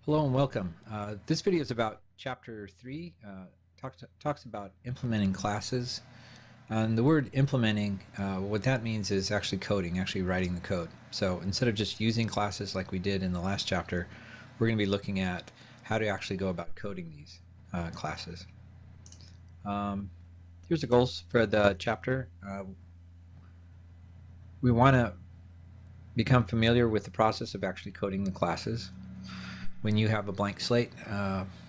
Hello and welcome. This video is about Chapter 3, talks about implementing classes. And the word implementing, what that means is actually coding, actually writing the code. So instead of just using classes like we did in the last chapter, we're going to be looking at how to actually go about coding these classes. Here's the goals for the chapter. We want to become familiar with the process of actually coding the classes. When you have a blank slate,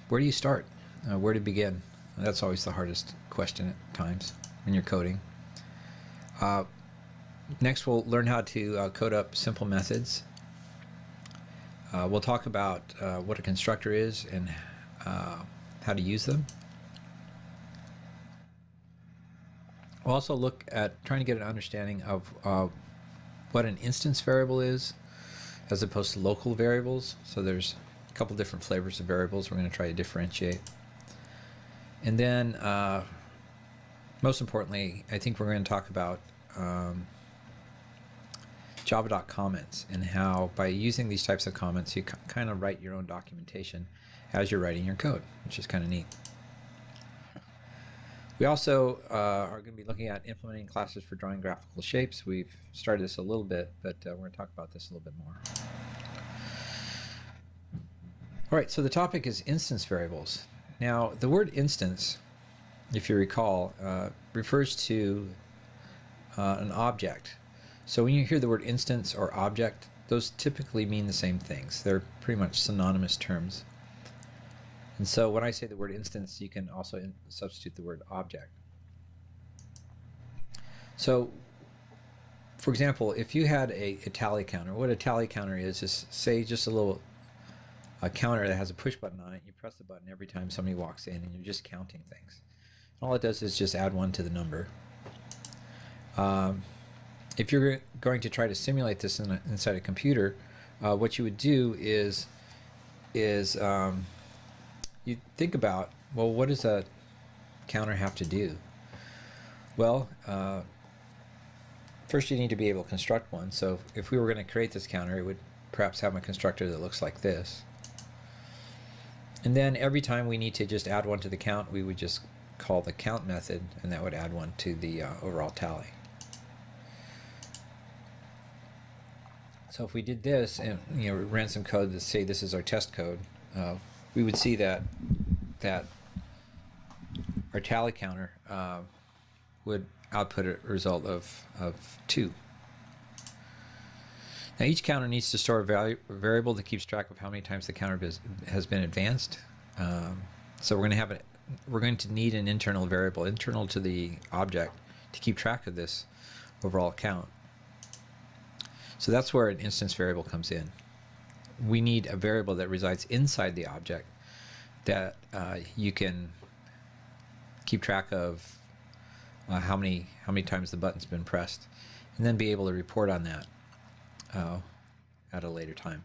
where do you start? Where to begin? That's always the hardest question at times when you're coding. Next, we'll learn how to code up simple methods. We'll talk about what a constructor is and how to use them. We'll also look at trying to get an understanding of what an instance variable is as opposed to local variables. So there's a couple different flavors of variables we're going to try to differentiate. And then most importantly, I think we're going to talk about Javadoc comments and how by using these types of comments you kind of write your own documentation as you're writing your code, which is kind of neat. We also are going to be looking at implementing classes for drawing graphical shapes. We've started this a little bit, but we're going to talk about this a little bit more. All right, so the topic is instance variables. Now, the word instance, if you recall, refers to an object. So when you hear the word instance or object, those typically mean the same things. They're pretty much synonymous terms. And so when I say the word instance, you can also substitute the word object. So, for example, if you had a tally counter, what a tally counter is say just a counter that has a push button on it. You press the button every time somebody walks in and you're just counting things. And all it does is just add one to the number. If you're going to try to simulate this inside a computer, what you would do is you think about, well, what does a counter have to do? Well, first you need to be able to construct one. So if we were going to create this counter, it would perhaps have a constructor that looks like this. And then every time we need to just add one to the count, we would just call the count method, and that would add one to the overall tally. So if we did this and ran some code that say this is our test code, we would see that our tally counter would output a result of 2. Now each counter needs to store a variable that keeps track of how many times the counter has been advanced. So we're going to need an internal variable internal to the object to keep track of this overall count. So that's where an instance variable comes in. We need a variable that resides inside the object that you can keep track of how many times the button's been pressed, and then be able to report on that at a later time.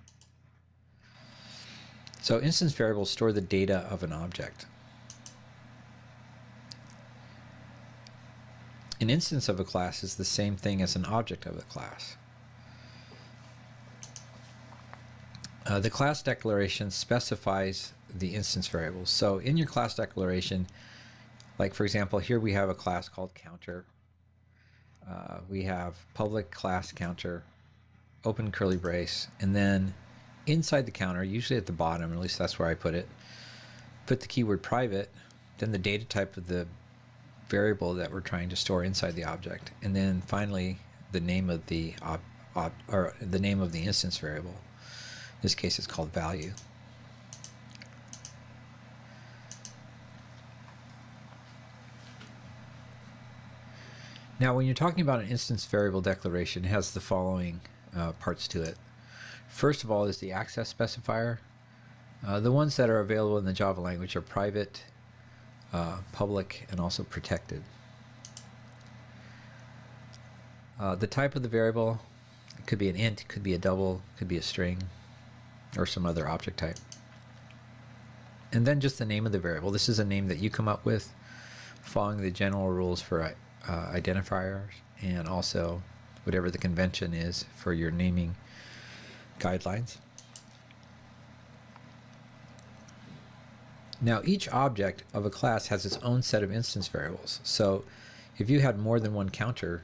So instance variables store the data of an object. An instance of a class is the same thing as an object of a class. The class declaration specifies the instance variables. So in your class declaration, like for example, here we have a class called counter. We have public class counter, open curly brace, and then inside the counter, usually at the bottom, at least that's where I put it, put the keyword private, then the data type of the variable that we're trying to store inside the object, and then finally the name of the the name of the instance variable. In this case, it's called value. Now, when you're talking about an instance variable declaration, it has the following parts to it. First of all is the access specifier. The ones that are available in the Java language are private, public, and also protected. The type of the variable, it could be an int, could be a double, could be a string, or some other object type. And then just the name of the variable. This is a name that you come up with following the general rules for identifiers, and also whatever the convention is for your naming guidelines. Now each object of a class has its own set of instance variables. So if you had more than one counter,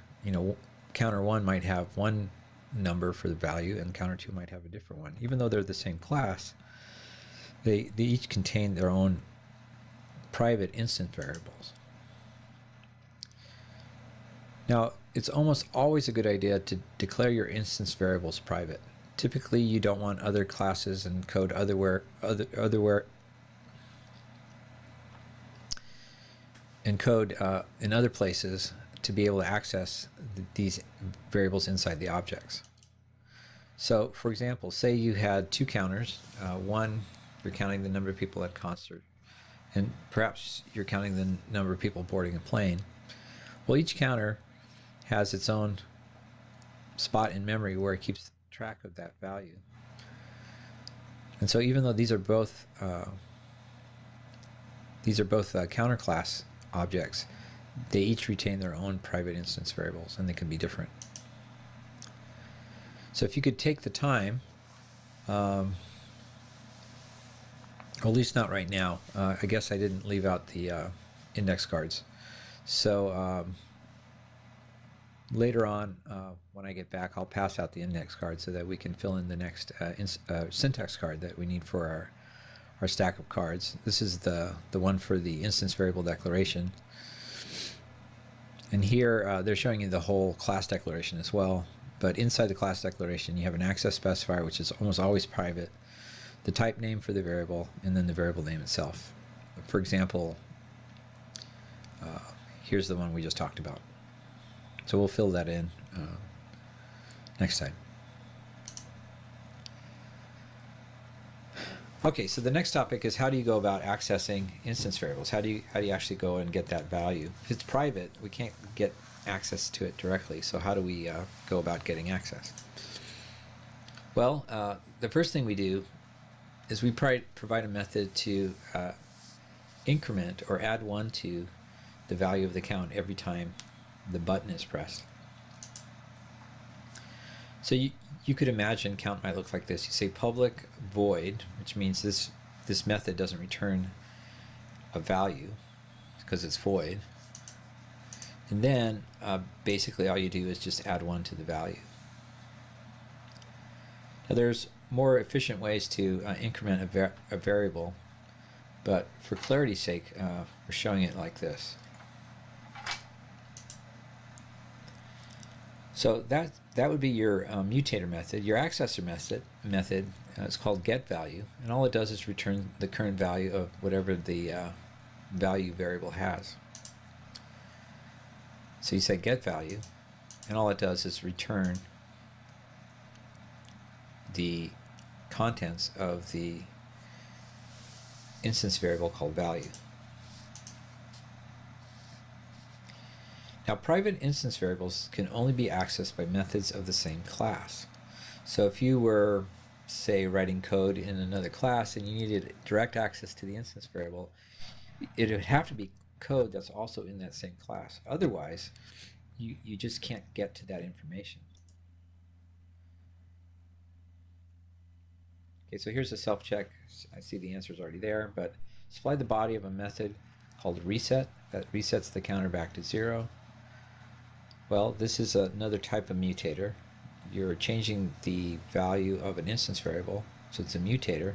counter 1 might have one number for the value and counter 2 might have a different one. Even though they're the same class, they each contain their own private instance variables. Now, it's almost always a good idea to declare your instance variables private. Typically, you don't want other classes and code otherwhere and code in other places to be able to access these variables inside the objects. So, for example, say you had two counters. One, you're counting the number of people at concert, and perhaps you're counting the number of people boarding a plane. Well, each counter has its own spot in memory where it keeps track of that value. And so even though these are both counter class objects, they each retain their own private instance variables, and they can be different. So if you could take the time, or at least not right now, I guess I didn't leave out the index cards. So later on, when I get back, I'll pass out the index card so that we can fill in the next syntax card that we need for our stack of cards. This is the one for the instance variable declaration. And here they're showing you the whole class declaration as well. But inside the class declaration, you have an access specifier, which is almost always private, the type name for the variable, and then the variable name itself. For example, here's the one we just talked about. So we'll fill that in next time. Okay, so the next topic is how do you go about accessing instance variables? How do you actually go and get that value? If it's private, we can't get access to it directly. So how do we go about getting access? Well, the first thing we do is we provide a method to increment or add 1 to the value of the count every time the button is pressed. So you could imagine count might look like this. You say public void, which means this method doesn't return a value because it's void. And then basically all you do is just add 1 to the value. Now there's more efficient ways to increment a variable, but for clarity's sake, we're showing it like this. So that would be your mutator method. Your accessor method is called getValue, and all it does is return the current value of whatever the value variable has. So you say getValue, and all it does is return the contents of the instance variable called value. Now, private instance variables can only be accessed by methods of the same class. So if you were, say, writing code in another class and you needed direct access to the instance variable, it would have to be code that's also in that same class. Otherwise, you just can't get to that information. Okay, so here's a self-check. I see the answer is already there, but supply the body of a method called reset that resets the counter back to 0. Well, this is another type of mutator. You're changing the value of an instance variable, so it's a mutator.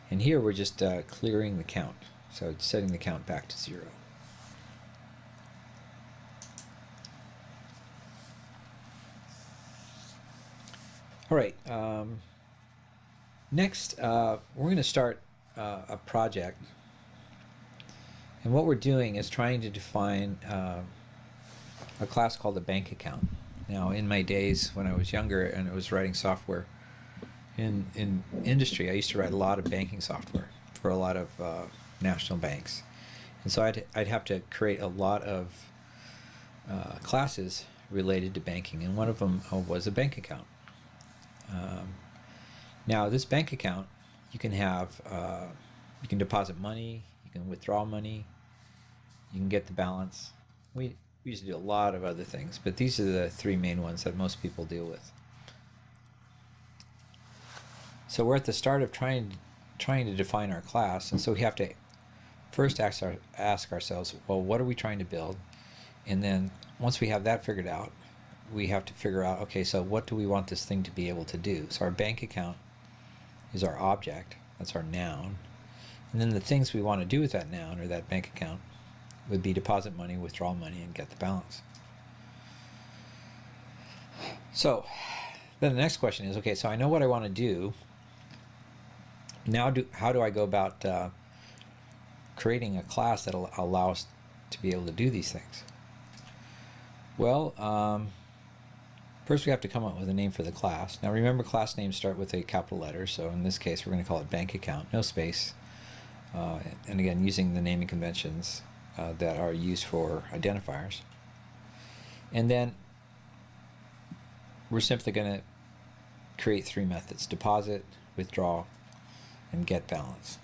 And here we're just clearing the count, so it's setting the count back to 0. All right. Next, we're going to start a project. And what we're doing is trying to define a class called a bank account. Now, in my days when I was younger and I was writing software in industry, I used to write a lot of banking software for a lot of national banks. And so I'd have to create a lot of classes related to banking, and one of them was a bank account. Now, this bank account, you can have, you can deposit money, you can withdraw money, you can get the balance. We used to do a lot of other things, but these are the 3 main ones that most people deal with. So we're at the start of trying to define our class, and so we have to first ask ourselves, well, what are we trying to build? And then once we have that figured out, we have to figure out, okay, so what do we want this thing to be able to do? So our bank account is our object, that's our noun. And then the things we want to do with that noun or that bank account would be deposit money, withdraw money, and get the balance. So then the next question is, okay, so I know what I want to do. Now how do I go about creating a class that will allow us to be able to do these things? Well, first we have to come up with a name for the class. Now remember, class names start with a capital letter, so in this case we're going to call it bank account, no space. And again, using the naming conventions that are used for identifiers. And then we're simply going to create three methods: deposit, withdraw, and get balance.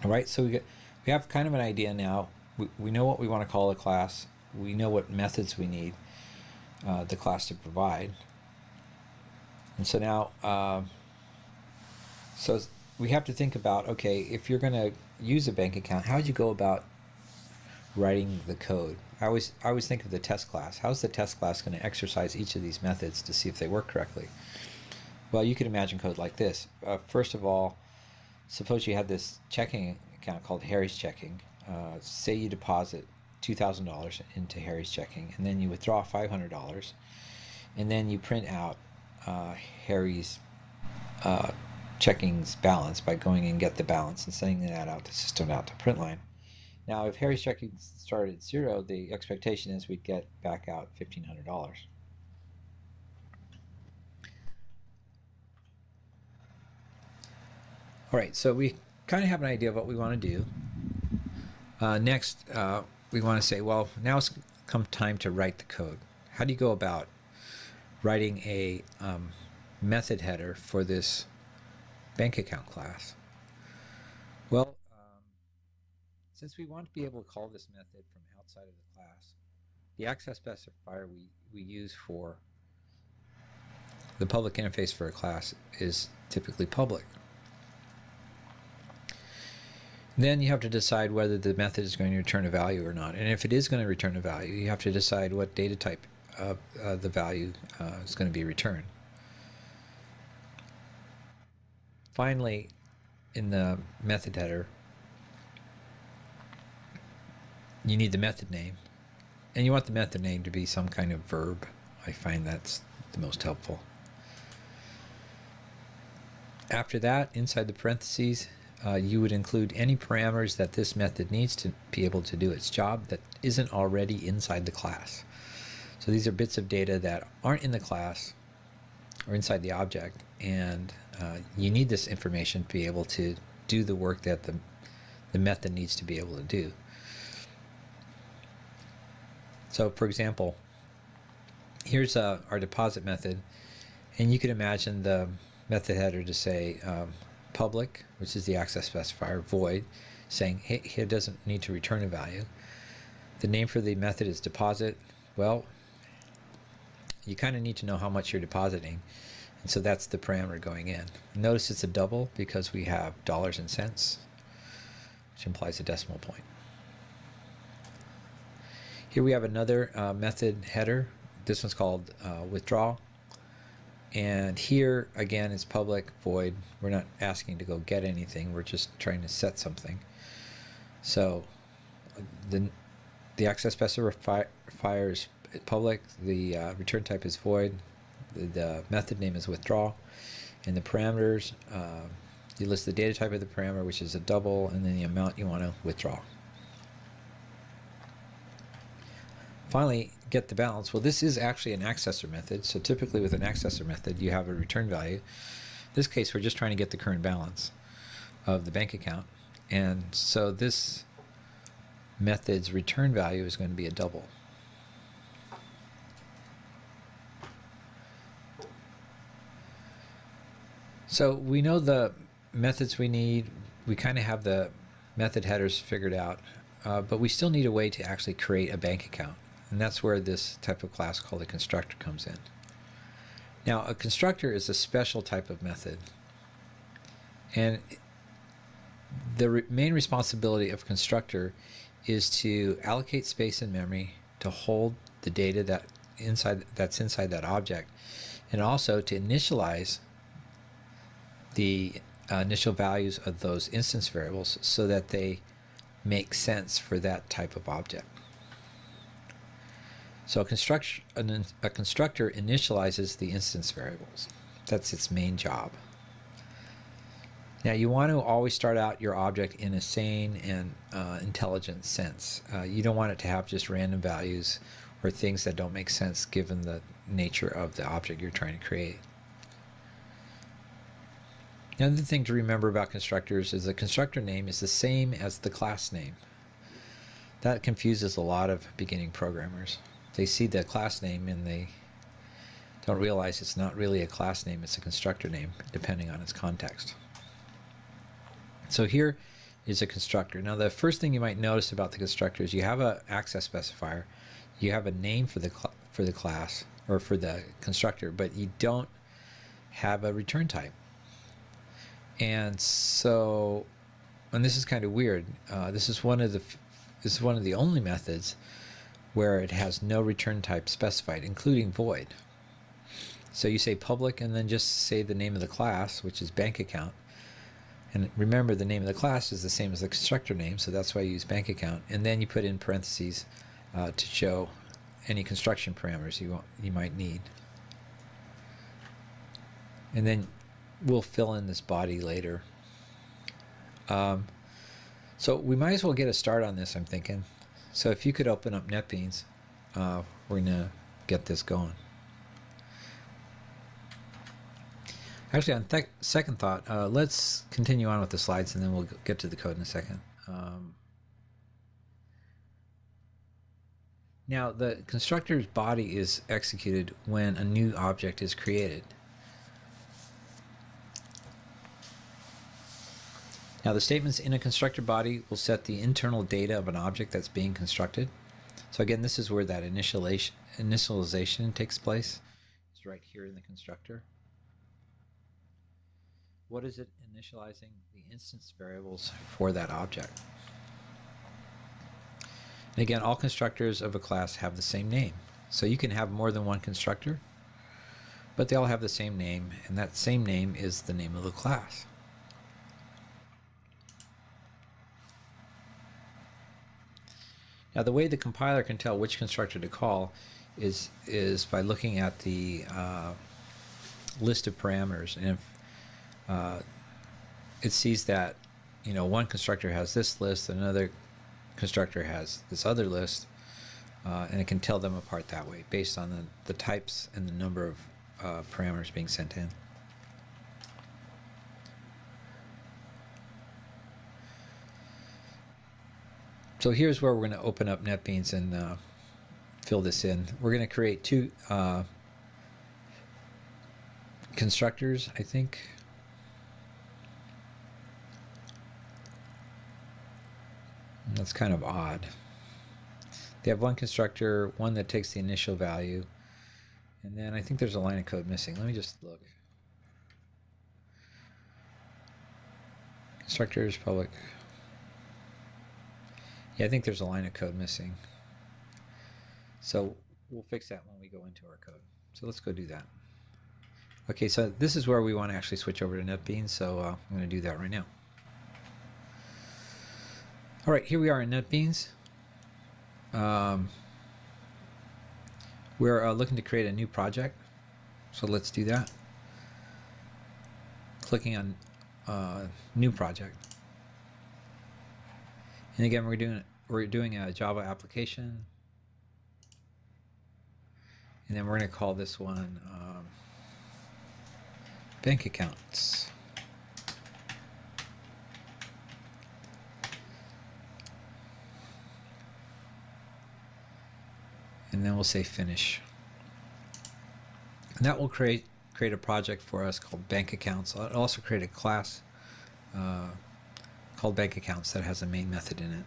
All right, so we have kind of an idea now. We know what we want to call a class. We know what methods we need the class to provide. And so now, so we have to think about, okay, if you're going to use a bank account, how would you go about writing the code? I always think of the test class. How's the test class going to exercise each of these methods to see if they work correctly? Well, you could imagine code like this. First of all, suppose you had this checking account called Harry's Checking. Say you deposit $2,000 into Harry's Checking, and then you withdraw $500, and then you print out Harry's checking's balance by going and get the balance and sending that out to system out to print line. Now, if Harry's checking started at 0, the expectation is we'd get back out $1,500. All right, so we kind of have an idea of what we want to do. Next, we want to say, well, now it's come time to write the code. How do you go about writing a method header for this bank account class? Well, since we want to be able to call this method from outside of the class, the access specifier we use for the public interface for a class is typically public. Then you have to decide whether the method is going to return a value or not. And if it is going to return a value, you have to decide what data type of the value is going to be returned. Finally, in the method header, you need the method name. And you want the method name to be some kind of verb. I find that's the most helpful. After that, inside the parentheses, you would include any parameters that this method needs to be able to do its job that isn't already inside the class. So these are bits of data that aren't in the class or inside the object, and you need this information to be able to do the work that the method needs to be able to do. So for example, here's our deposit method, and you could imagine the method header to say public, which is the access specifier, void, saying, hey, it doesn't need to return a value. The name for the method is deposit. Well, you kind of need to know how much you're depositing, and so that's the parameter going in. Notice it's a double because we have dollars and cents, which implies a decimal point. Here we have another method header. This one's called withdraw. And here, again, it's public, void. We're not asking to go get anything. We're just trying to set something. So the access specifier is public. The return type is void. The method name is withdraw. And the parameters, you list the data type of the parameter, which is a double, and then the amount you want to withdraw. Finally, get the balance. Well, this is actually an accessor method. So typically with an accessor method, you have a return value. In this case, we're just trying to get the current balance of the bank account. And so this method's return value is going to be a double. So we know the methods we need. We kind of have the method headers figured out, but we still need a way to actually create a bank account. And that's where this type of class called a constructor comes in. Now, a constructor is a special type of method. And the main responsibility of constructor is to allocate space and memory to hold the data that's inside that object, and also to initialize the initial values of those instance variables so that they make sense for that type of object. So a constructor initializes the instance variables. That's its main job. Now you want to always start out your object in a sane and intelligent sense. You don't want it to have just random values or things that don't make sense given the nature of the object you're trying to create. Another thing to remember about constructors is the constructor name is the same as the class name. That confuses a lot of beginning programmers. They see the class name and they don't realize it's not really a class name, it's a constructor name, depending on its context. So here is a constructor. Now the first thing you might notice about the constructor is you have an access specifier, you have a name for the class or for the constructor, but you don't have a return type. And so, and this is kind of weird. This is one of the only methods where it has no return type specified, including void. So you say public and then just say the name of the class, which is BankAccount. And remember, the name of the class is the same as the constructor name, so that's why I use BankAccount. And then you put in parentheses to show any construction parameters you might need. And then we'll fill in this body later. So we might as well get a start on this, I'm thinking. So if you could open up NetBeans, we're going to get this going. Actually, on second thought, let's continue on with the slides and then we'll get to the code in a second. Now, the constructor's body is executed when a new object is created. Now, the statements in a constructor body will set the internal data of an object that's being constructed. So again, this is where that initialization takes place. It's right here in the constructor. What is it initializing? The instance variables for that object. And again, all constructors of a class have the same name. So you can have more than one constructor, but they all have the same name, and that same name is the name of the class. Now, the way the compiler can tell which constructor to call is by looking at the list of parameters. And if it sees that, one constructor has this list, another constructor has this other list, and it can tell them apart that way based on the types and the number of parameters being sent in. So here's where we're going to open up NetBeans and fill this in. We're going to create two constructors, I think. That's kind of odd. They have one constructor, one that takes the initial value, and then I think there's a line of code missing. Let me just look. Constructors, public. Yeah, I think there's a line of code missing. So we'll fix that when we go into our code. So let's go do that. Okay, so this is where we want to actually switch over to NetBeans, so I'm going to do that right now. All right, here we are in NetBeans. We're looking to create a new project, so let's do that. Clicking on New Project. And again, we're doing a Java application, and then we're going to call this one Bank Accounts. And then we'll say Finish. And that will create a project for us called Bank Accounts. I'll also create a class called Bank Accounts that has a main method in it.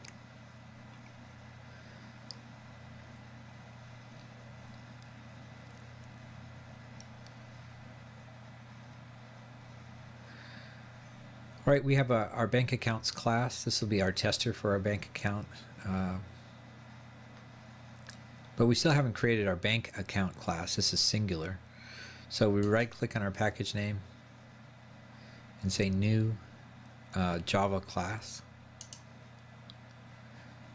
All right, we have our bank accounts class. This will be our tester for our bank account. But we still haven't created our bank account class. This is singular. So we right click on our package name and say new Java class.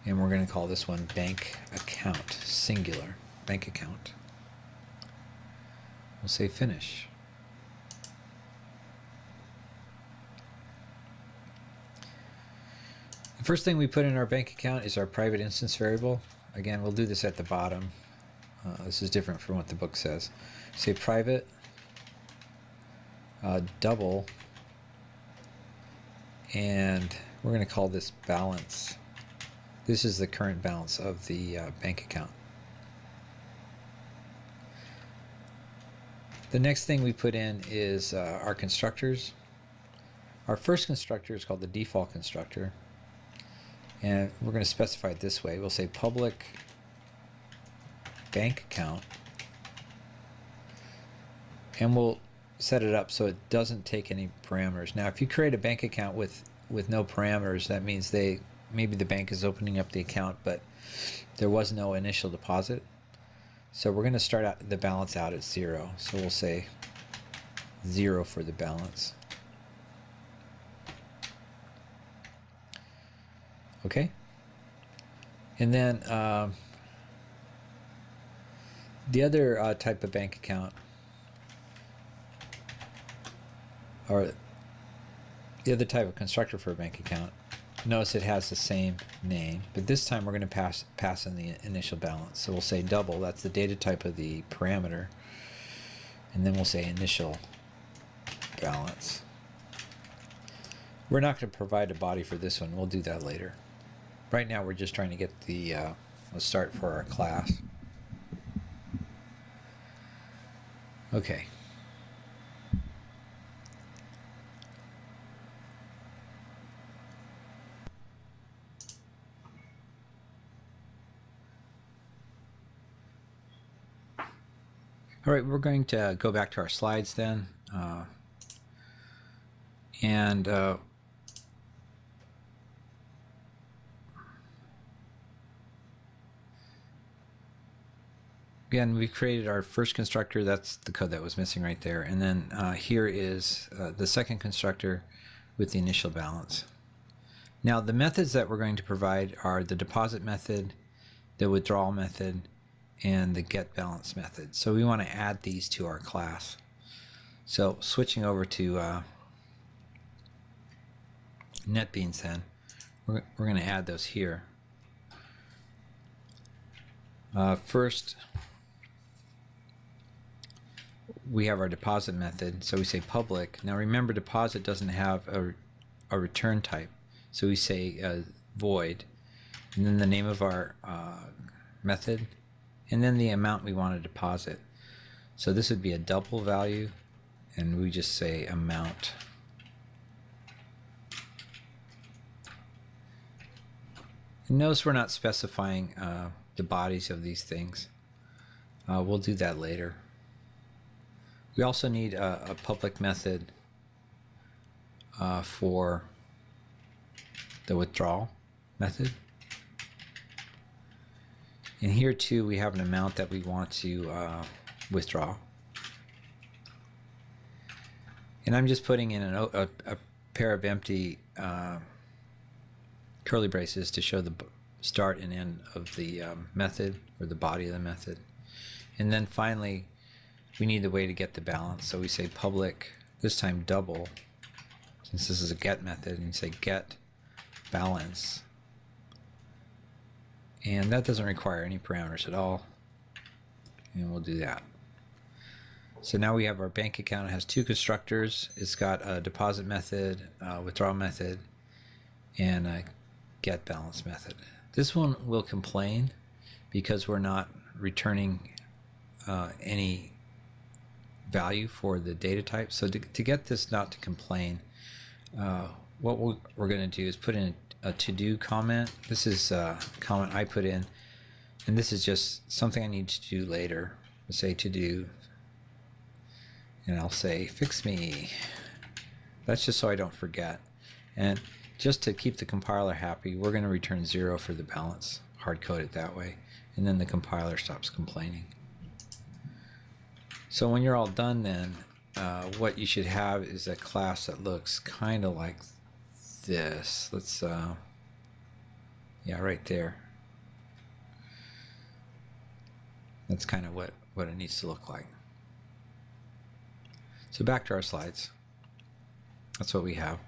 And we're going to call this one bank account, singular, bank account. We'll say finish. The first thing we put in our bank account is our private instance variable. Again, we'll do this at the bottom. This is different from what the book says. Say private double, and we're going to call this balance. This is the current balance of the bank account. The next thing we put in is our constructors. Our first constructor is called the default constructor. And we're going to specify it this way. We'll say public bank account, and we'll set it up so it doesn't take any parameters. Now, if you create a bank account with no parameters, that means maybe the bank is opening up the account, but there was no initial deposit. So we're going to start out the balance out at 0. So we'll say 0 for the balance. Okay, and then the other type of bank account, or the other type of constructor for a bank account, notice it has the same name, but this time we're going to pass in the initial balance. So we'll say double, that's the data type of the parameter, and then we'll say initial balance. We're not going to provide a body for this one, we'll do that later. Right now we're just trying to get the start for our class. Okay. All right, we're going to go back to our slides then. Again, we created our first constructor. That's the code that was missing right there. And then here is the second constructor with the initial balance. Now, the methods that we're going to provide are the deposit method, the withdrawal method, and the get balance method. So we want to add these to our class. So switching over to NetBeans then, we're going to add those here. First, we have our deposit method, so we say public. Now remember, deposit doesn't have a return type, so we say void, and then the name of our method, and then the amount we want to deposit. So this would be a double value, and we just say amount. And notice we're not specifying the bodies of these things. We'll do that later. We also need a public method for the withdrawal method. And here too we have an amount that we want to withdraw. And I'm just putting in a pair of empty curly braces to show the start and end of the method, or the body of the method. And then finally we need the way to get the balance, so we say public, this time double, since this is a get method, and say get balance. And that doesn't require any parameters at all, and we'll do that. So now we have our bank account. It has two constructors. It's got a deposit method, withdrawal method, and a get balance method. This one will complain because we're not returning any value for the data type. So to get this not to complain, what we're going to do is put in a to-do comment. This is a comment I put in, and this is just something I need to do later. I'll say to-do, and I'll say fix me. That's just so I don't forget. And just to keep the compiler happy, we're going to return 0 for the balance, hard code it that way, and then the compiler stops complaining. So when you're all done then, what you should have is a class that looks kind of like this. Let's, yeah, right there. That's kind of what it needs to look like. So back to our slides. That's what we have.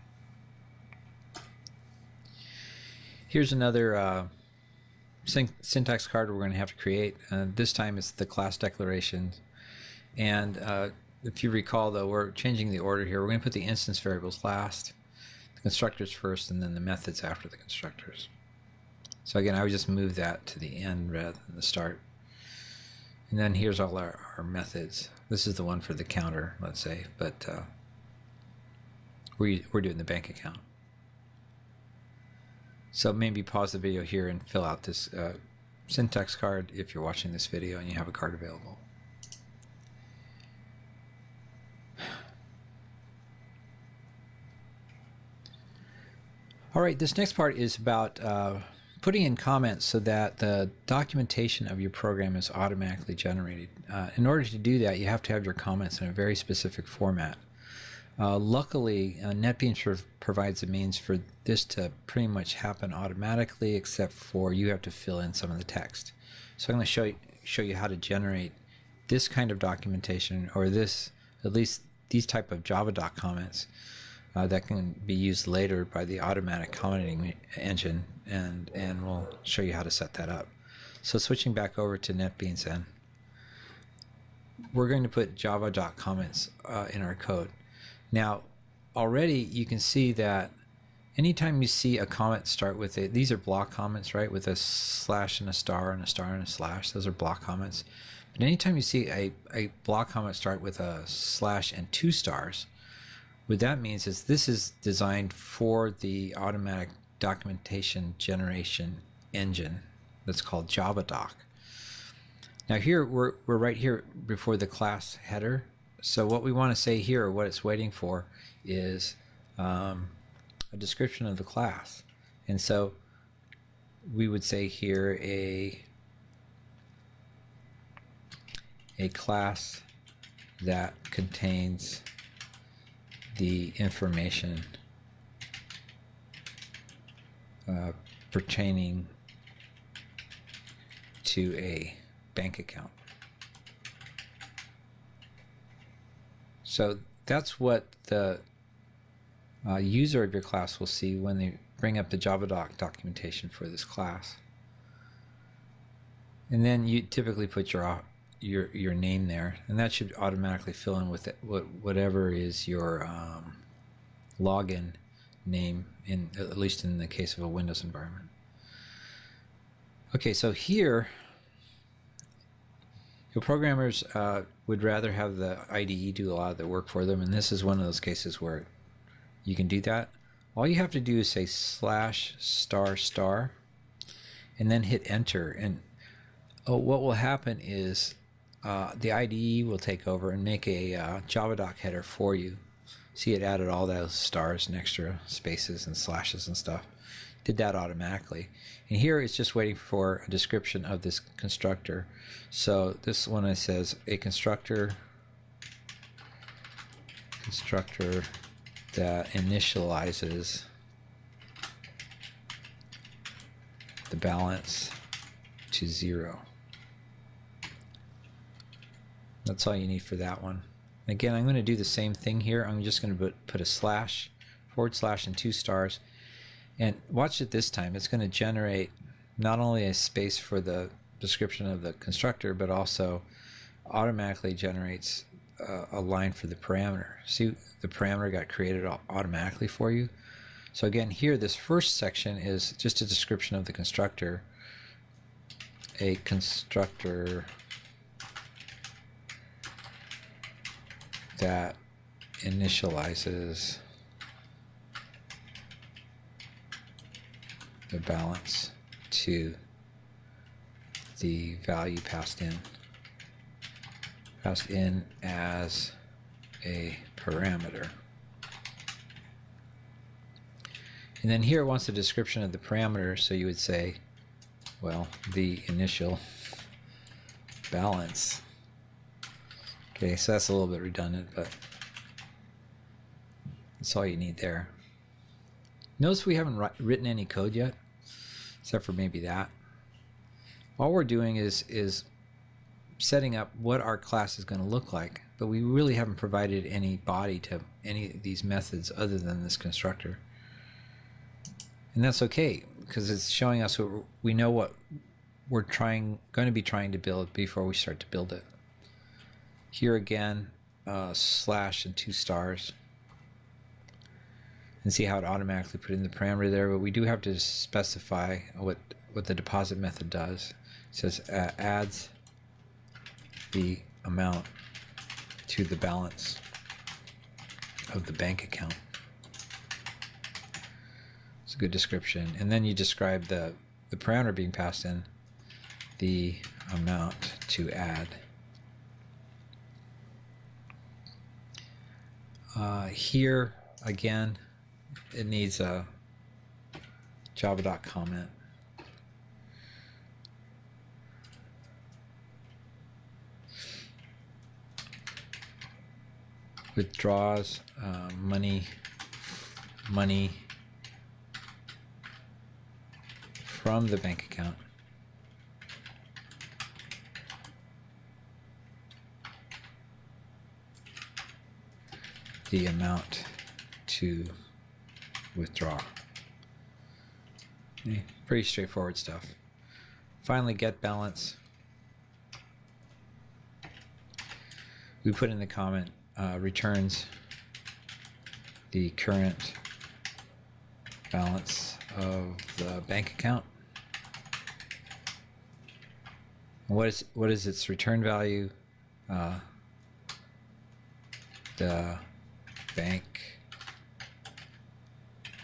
Here's another syntax card we're going to have to create. This time it's the class declaration. And if you recall, though, we're changing the order here. We're going to put the instance variables last, the constructors first, and then the methods after the constructors. So again, I would just move that to the end rather than the start. And then here's all our methods. This is the one for the counter, let's say, but we're doing the bank account. So maybe pause the video here and fill out this syntax card if you're watching this video and you have a card available. All right, this next part is about putting in comments so that the documentation of your program is automatically generated. In order to do that, you have to have your comments in a very specific format. Luckily, NetBeans provides a means for this to pretty much happen automatically, except for you have to fill in some of the text. So I'm going to show you how to generate this kind of documentation, or at least these type of Javadoc comments that can be used later by the automatic commenting engine, and we'll show you how to set that up. So switching back over to NetBeans, then we're going to put Javadoc comments in our code. Now, already you can see that anytime you see a comment start with these are block comments, right? With a slash and a star and a star and a slash. Those are block comments. But anytime you see a block comment start with a slash and 2 stars, what that means is this is designed for the automatic documentation generation engine that's called Javadoc. Now here we're right here before the class header. So what we want to say here, what it's waiting for, is a description of the class. And so we would say here a class that contains the information pertaining to a bank account. So that's what the user of your class will see when they bring up the Javadoc documentation for this class. And then you typically put your name there, and that should automatically fill in with it, whatever is your login name, at least in the case of a Windows environment. Okay, so here your programmers would rather have the IDE do a lot of the work for them, and this is one of those cases where you can do that. All you have to do is say /** and then hit enter, and what will happen is the IDE will take over and make a Javadoc header for you. See, it added all those stars and extra spaces and slashes and stuff. Did that automatically. And here it's just waiting for a description of this constructor. So this one it says a constructor that initializes the balance to 0. That's all you need for that one. Again, I'm going to do the same thing here. I'm just going to put a slash, / and 2 stars. And watch it this time. It's going to generate not only a space for the description of the constructor, but also automatically generates a line for the parameter. See, the parameter got created automatically for you. So again, here, this first section is just a description of the constructor. A constructor that initializes the balance to the value passed in as a parameter. And then here it wants a description of the parameters, so you would say, well, the initial balance. Okay, so that's a little bit redundant, but that's all you need there. Notice we haven't written any code yet, except for maybe that. All we're doing is setting up what our class is going to look like, but we really haven't provided any body to any of these methods other than this constructor. And that's okay, because it's showing us what we know what we're going to be trying to build before we start to build it. Here again, slash and 2 stars. And see how it automatically put in the parameter there, but we do have to specify what the deposit method does. It says adds the amount to the balance of the bank account. It's a good description. And then you describe the parameter being passed in, the amount to add. Here again, it needs a Javadoc comment. Withdraws money from the bank account. The amount to withdraw. Okay, pretty straightforward stuff. Finally, get balance. We put in the comment returns the current balance of the bank account. What is its return value? The bank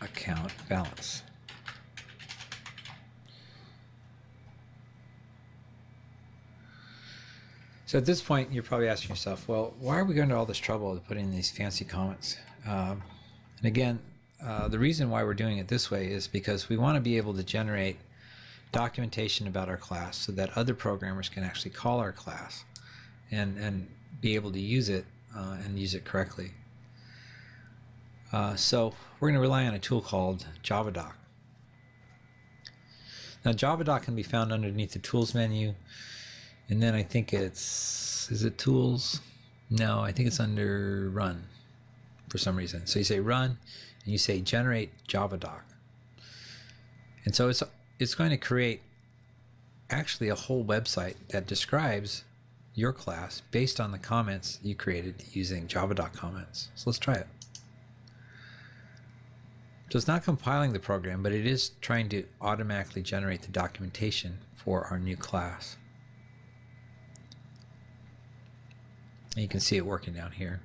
account balance. So at this point, you're probably asking yourself, well, why are we going to all this trouble to put in these fancy comments? And again, the reason why we're doing it this way is because we want to be able to generate documentation about our class so that other programmers can actually call our class and be able to use it and use it correctly. So we're going to rely on a tool called Javadoc. Now Javadoc can be found underneath the Tools menu, and then I think is it Tools? No, I think it's under Run for some reason. So you say Run, and you say Generate Javadoc. And so it's going to create actually a whole website that describes your class based on the comments you created using Javadoc comments. So let's try it. So it's not compiling the program, but it is trying to automatically generate the documentation for our new class. And you can see it working down here.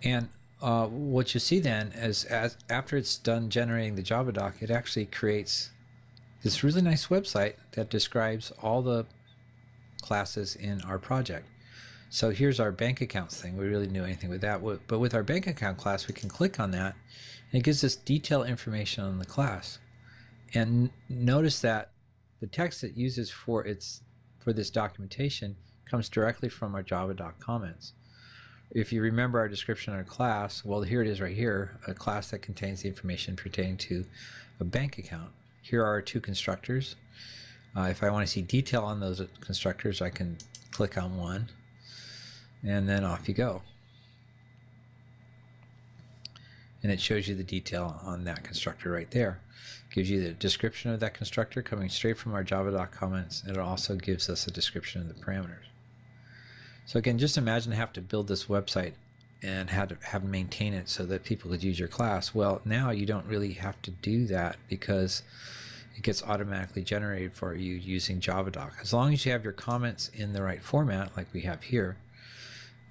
And what you see then is after it's done generating the Javadoc, it actually creates this really nice website that describes all the classes in our project. So here's our bank accounts thing. We really didn't do anything with that, but with our bank account class, we can click on that, and it gives us detailed information on the class. And notice that the text it uses for this documentation comes directly from our Javadoc comments. If you remember our description of our class, well, here it is right here, a class that contains the information pertaining to a bank account. Here are our 2 constructors. If I want to see detail on those constructors, I can click on one, and then off you go. And it shows you the detail on that constructor right there. Gives you the description of that constructor coming straight from our Javadoc comments, and it also gives us a description of the parameters. So again, just imagine having to build this website and have to maintain it so that people could use your class. Well, now you don't really have to do that because it gets automatically generated for you using Javadoc. As long as you have your comments in the right format, like we have here,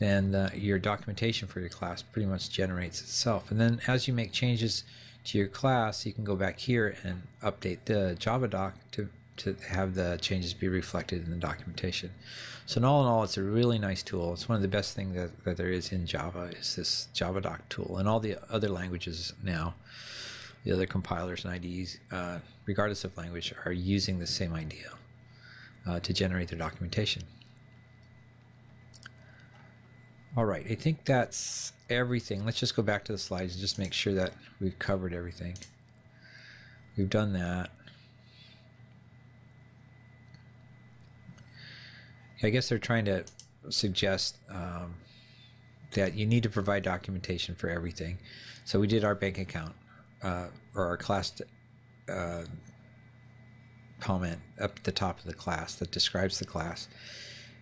then your documentation for your class pretty much generates itself. And then as you make changes to your class, you can go back here and update the Javadoc to have the changes be reflected in the documentation. So in all, it's a really nice tool. It's one of the best things that there is in Java is this Javadoc tool. And all the other languages now, the other compilers and IDEs, regardless of language, are using the same idea to generate their documentation. All right, I think that's everything. Let's just go back to the slides and just make sure that we've covered everything. We've done that. I guess they're trying to suggest that you need to provide documentation for everything. So we did our bank account or our class comment up at the top of the class that describes the class.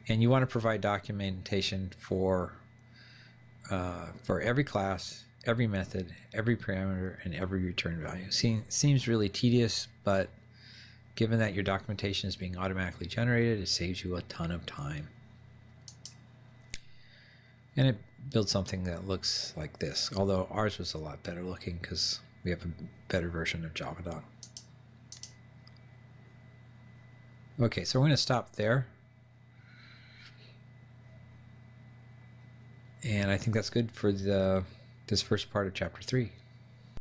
And you want to provide documentation for every class, every method, every parameter, and every return value. Seems really tedious, but given that your documentation is being automatically generated, it saves you a ton of time. And it builds something that looks like this, although ours was a lot better looking because we have a better version of Javadoc. Okay, so we're going to stop there. And I think that's good for this first part of Chapter 3.